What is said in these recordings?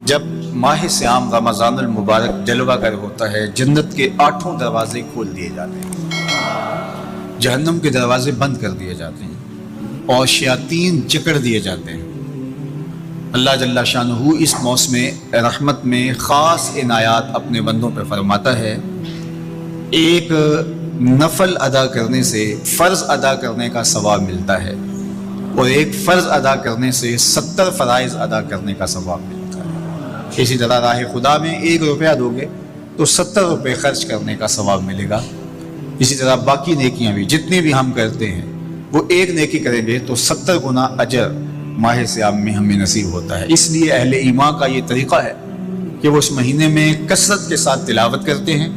جب ماہ سیام رمضان المبارک جلوہ گر ہوتا ہے، جنت کے 8 دروازے کھول دیے جاتے ہیں، جہنم کے دروازے بند کر دیے جاتے ہیں اور شیاطین جکڑ دیے جاتے ہیں۔ اللہ جل شانہ اس موسم رحمت میں خاص عنایات اپنے بندوں پہ فرماتا ہے۔ ایک نفل ادا کرنے سے فرض ادا کرنے کا ثواب ملتا ہے اور ایک فرض ادا کرنے سے 70 فرائض ادا کرنے کا ثواب ملتا ہے۔ اسی طرح راہ خدا میں 1 روپیہ دو گے تو 70 روپے خرچ کرنے کا ثواب ملے گا۔ اسی طرح باقی نیکیاں بھی جتنی بھی ہم کرتے ہیں وہ ایک نیکی کریں گے تو 70 گنا اجر ماہ سیام میں ہمیں نصیب ہوتا ہے۔ اس لیے اہل ایمان کا یہ طریقہ ہے کہ وہ اس مہینے میں کثرت کے ساتھ تلاوت کرتے ہیں،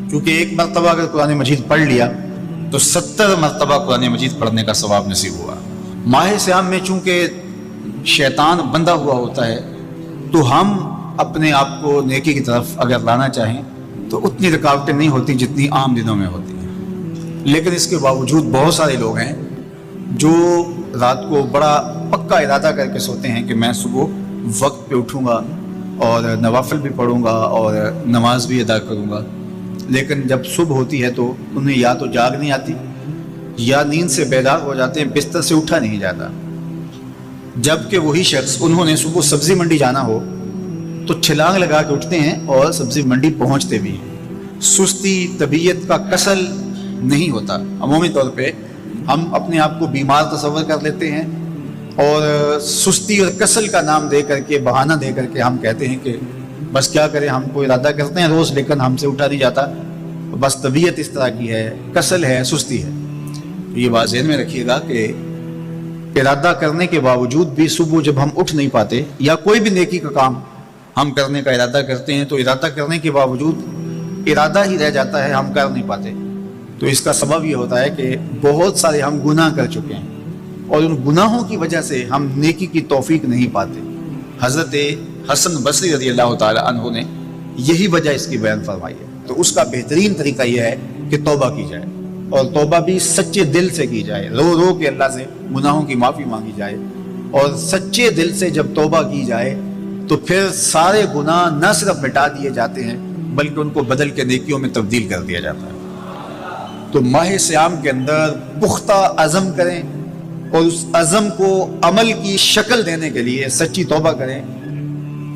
کیونکہ ایک مرتبہ اگر قرآن مجید پڑھ لیا تو 70 مرتبہ قرآن مجید پڑھنے کا ثواب نصیب ہوا۔ ماہ سیام میں چونکہ شیطان بندہ ہوا ہوتا ہے تو ہم اپنے آپ کو نیکی کی طرف اگر لانا چاہیں تو اتنی رکاوٹیں نہیں ہوتی جتنی عام دنوں میں ہوتی ہیں، لیکن اس کے باوجود بہت سارے لوگ ہیں جو رات کو بڑا پکا ارادہ کر کے سوتے ہیں کہ میں صبح وقت پہ اٹھوں گا اور نوافل بھی پڑھوں گا اور نماز بھی ادا کروں گا، لیکن جب صبح ہوتی ہے تو انہیں یا تو جاگ نہیں آتی یا نیند سے بیدار ہو جاتے ہیں، بستر سے اٹھا نہیں جاتا۔ جبکہ وہی شخص انہوں نے صبح سبزی منڈی جانا ہو تو چھلانگ لگا کے اٹھتے ہیں اور سبزی منڈی پہنچتے بھی ہیں۔ سستی طبیعت کا کسل نہیں ہوتا۔ عمومی طور پہ ہم اپنے آپ کو بیمار تصور کر لیتے ہیں اور سستی اور کسل کا نام دے کر کے، بہانہ دے کر کے ہم کہتے ہیں کہ بس کیا کریں، ہم کو ارادہ کرتے ہیں روز لیکن ہم سے اٹھا نہیں جاتا، بس طبیعت اس طرح کی ہے، کسل ہے، سستی ہے۔ یہ بات ذہن میں رکھیے گا کہ ارادہ کرنے کے باوجود بھی صبح جب ہم اٹھ نہیں پاتے یا کوئی بھی نیکی کا کام ہم کرنے کا ارادہ کرتے ہیں تو ارادہ کرنے کے باوجود ارادہ ہی رہ جاتا ہے، ہم کر نہیں پاتے۔ تو اس کا سبب یہ ہوتا ہے کہ بہت سارے ہم گناہ کر چکے ہیں اور ان گناہوں کی وجہ سے ہم نیکی کی توفیق نہیں پاتے۔ حضرت حسن بصری رضی اللہ تعالی عنہ نے یہی وجہ اس کی بیان فرمائی ہے۔ تو اس کا بہترین طریقہ یہ ہے کہ توبہ کی جائے اور توبہ بھی سچے دل سے کی جائے، رو رو کے اللہ سے گناہوں کی معافی مانگی جائے، اور سچے دل سے جب توبہ کی جائے تو پھر سارے گناہ نہ صرف مٹا دیے جاتے ہیں بلکہ ان کو بدل کے نیکیوں میں تبدیل کر دیا جاتا ہے۔ تو ماہ سیام کے اندر پختہ عزم کریں اور اس عزم کو عمل کی شکل دینے کے لیے سچی توبہ کریں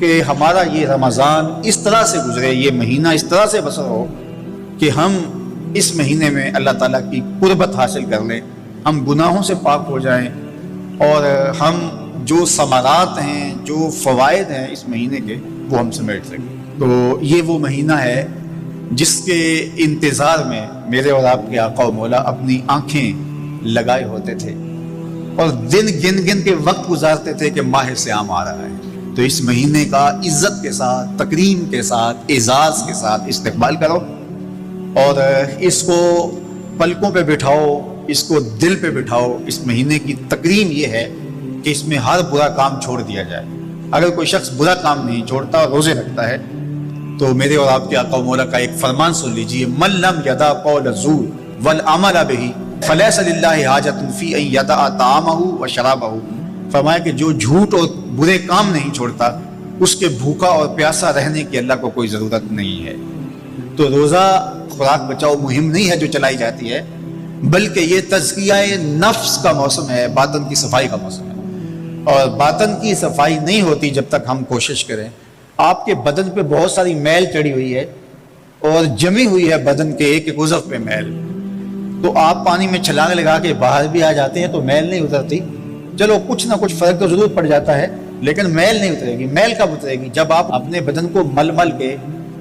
کہ ہمارا یہ رمضان اس طرح سے گزرے، یہ مہینہ اس طرح سے بسر ہو کہ ہم اس مہینے میں اللہ تعالیٰ کی قربت حاصل کر لیں، ہم گناہوں سے پاک ہو جائیں اور ہم جو ثمرات ہیں، جو فوائد ہیں اس مہینے کے، وہ ہم سمیٹ سکیں۔ تو یہ وہ مہینہ ہے جس کے انتظار میں میرے اور آپ کے آقا و مولا اپنی آنکھیں لگائے ہوتے تھے اور دن گن گن کے وقت گزارتے تھے کہ ماہ سیام آ رہا ہے۔ تو اس مہینے کا عزت کے ساتھ، تکریم کے ساتھ، اعزاز کے ساتھ استقبال کرو اور اس کو پلکوں پہ بٹھاؤ، اس کو دل پہ بٹھاؤ۔ اس مہینے کی تکریم یہ ہے کہ اس میں ہر برا کام چھوڑ دیا جائے۔ اگر کوئی شخص برا کام نہیں چھوڑتا اور روزے رکھتا ہے تو میرے اور آپ کے آقا و مولا کا ایک فرمان سن لیجئے، من لم یدع قول الزور والعمل به فلیس للہ حاجۃ فی ان یدع طعامہ وشرابہ۔ فرمایا کہ جو جھوٹ اور برے کام نہیں چھوڑتا اس کے بھوکا اور پیاسا رہنے کی اللہ کو کوئی ضرورت نہیں ہے۔ تو روزہ خوراک بچاؤ مہم نہیں ہے جو چلائی جاتی ہے، بلکہ یہ تزکیہ نفس کا موسم ہے، باطن کی صفائی کا موسم ہے۔ اور باطن کی صفائی نہیں ہوتی جب تک ہم کوشش کریں۔ آپ کے بدن پہ بہت ساری میل چڑھی ہوئی ہے اور جمی ہوئی ہے بدن کے ایک ایک عضو پہ میل، تو آپ پانی میں چھلانگ لگا کے باہر بھی آ جاتے ہیں تو میل نہیں اترتی۔ چلو کچھ نہ کچھ فرق تو ضرور پڑ جاتا ہے لیکن میل نہیں اترے گی۔ میل کب اترے گی؟ جب آپ اپنے بدن کو مل مل کے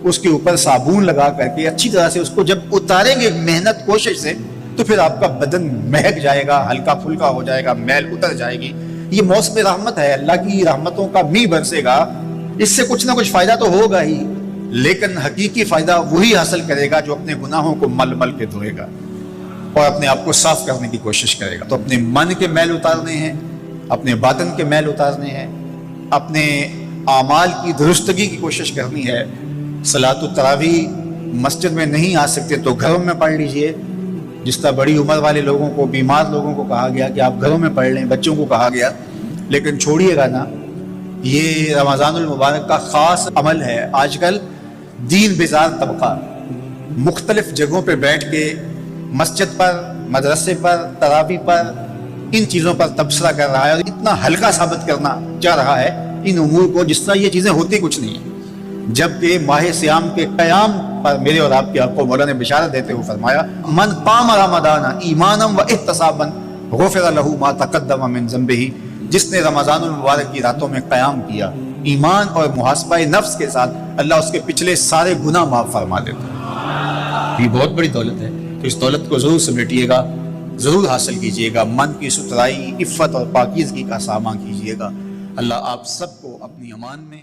اس کے اوپر صابن لگا کر کے اچھی طرح سے اس کو جب اتاریں گے محنت کوشش سے تو پھر آپ کا بدن مہک جائے گا، ہلکا پھلکا ہو جائے گا، میل اتر جائے گی۔ یہ موسم رحمت ہے، اللہ کی رحمتوں کا می برسے گا، اس سے کچھ نہ کچھ فائدہ تو ہوگا ہی، لیکن حقیقی فائدہ وہی حاصل کرے گا جو اپنے گناہوں کو مل مل کے دھوئے گا اور اپنے آپ کو صاف کرنے کی کوشش کرے گا۔ تو اپنے من کے میل اتارنے ہیں، اپنے باطن کے میل اتارنے ہیں، اپنے اعمال کی درستگی کی کوشش کرنی ہے۔ صلاۃ التراویح مسجد میں نہیں آ سکتے تو گھروں میں پڑھ لیجئے، جس طرح بڑی عمر والے لوگوں کو، بیمار لوگوں کو کہا گیا کہ آپ گھروں میں پڑھ لیں، بچوں کو کہا گیا، لیکن چھوڑیے گا نا۔ یہ رمضان المبارک کا خاص عمل ہے۔ آج کل دین بیزار طبقہ مختلف جگہوں پہ بیٹھ کے مسجد پر، مدرسے پر، تراویح پر ان چیزوں پر تبصرہ کر رہا ہے اور اتنا ہلکا ثابت کرنا چاہ رہا ہے ان امور کو جس طرح یہ چیزیں ہوتی کچھ نہیں ہیں، جبکہ ماہ صیام کے قیام پر میرے اور آپ کے حق کو مولا نے بشارت دیتے ہوئے فرمایا من قام رمضان ایمانا و احتسابا غفر له ما تقدم من ذنبہ، جس نے رمضان المبارک کی راتوں میں قیام کیا ایمان اور محاسبہ نفس کے ساتھ، اللہ اس کے پچھلے سارے گناہ معاف فرما دیتا ہے۔ یہ بہت بڑی دولت ہے، تو اس دولت کو ضرور سمیٹیے گا، ضرور حاصل کیجئے گا، من کی ستھرائی، عفت اور پاکیزگی کا سامان کیجئے گا۔ اللہ آپ سب کو اپنی امان میں